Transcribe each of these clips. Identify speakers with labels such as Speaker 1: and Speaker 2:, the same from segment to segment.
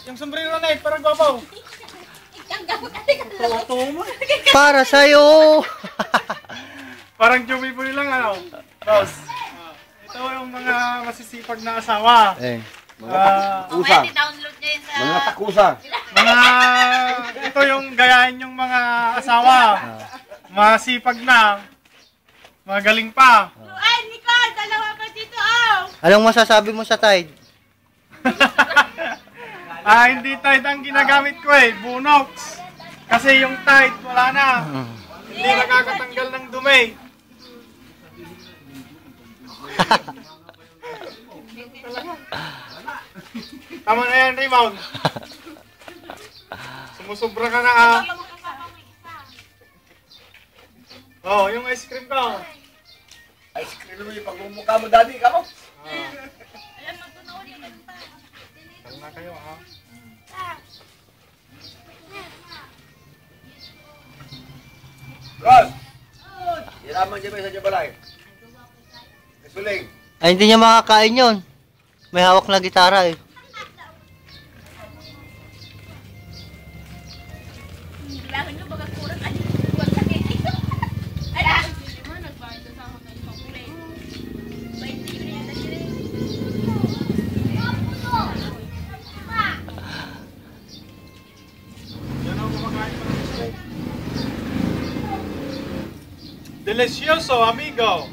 Speaker 1: Yung sombrero na parang gwapo.
Speaker 2: Para sa'yo.
Speaker 1: Parang Jumibuli lang ano. Boss. Ito yung mga masisipag na asawa.
Speaker 3: Mga takusa.
Speaker 4: download niya yun sa...
Speaker 3: Mga takusa.
Speaker 1: Ito yung gayahin yung mga asawa. Masipag na. Magaling pa.
Speaker 4: Ay, Nicole! Dalawa pa dito, oh!
Speaker 2: Anong masasabi mo sa Tide?
Speaker 1: Hindi Tide ang ginagamit ko eh. Bunox. Kasi yung Tide wala na. Hindi nakakatanggal ng dumi. Tama na yan, Raymond. Sumusubra ka na ah. Oh, yung ice cream ko.
Speaker 3: Ice cream mo yung pagmumukha mo, daddy. Kamo?
Speaker 1: Tala na kayo ha.
Speaker 3: Ron! Hiraman dyan ba sa Jabalay? Suling.
Speaker 2: Ay, hindi niya makakain yun. May hawak na gitara eh.
Speaker 4: Kailangan nyo baga kurang. Ay, huwag sakit. Ay, hindi mo nagbayad sa ako ng chocolate. Bait na yun yung nagsirin.
Speaker 1: Yan ang kumakain pa ng steak. Delicioso, amigo.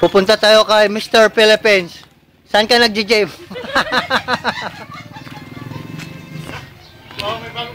Speaker 2: Pupunta tayo kay Mr. Philippines. Saan ka nagji-jave?
Speaker 1: Oh, may bagong